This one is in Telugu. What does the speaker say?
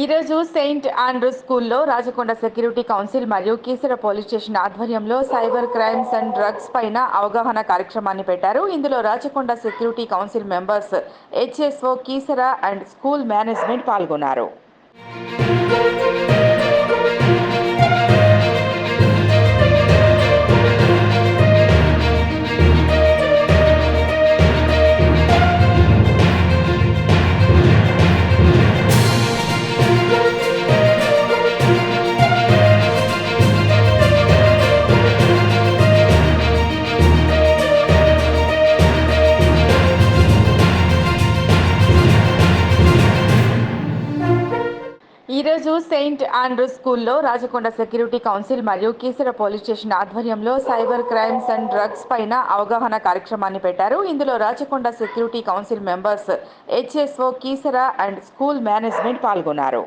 ఈరోజు సెయింట్ ఆండ్రూస్ స్కూల్లో రాచకొండ సెక్యూరిటీ కౌన్సిల్ మరియు కీసర పోలీస్ స్టేషన్ ఆధ్వర్యంలో సైబర్ క్రైమ్స్ అండ్ డ్రగ్స్ పైన అవగాహన కార్యక్రమాన్ని పెట్టారు. ఇందులో Rachakonda security council members, HSO, Keesara and school management పాల్గొన్నారు. ఈరోజు సెయింట్ ఆండ్రూస్ స్కూల్లో రాచకొండ సెక్యూరిటీ కౌన్సిల్ మరియు కీసర పోలీస్ స్టేషన్ ఆధ్వర్యంలో సైబర్ క్రైమ్స్ అండ్ డ్రగ్స్ పైన అవగాహన కార్యక్రమాన్ని పెట్టారు. ఇందులో Rachakonda security council members, HSO, Keesara and school management పాల్గొన్నారు.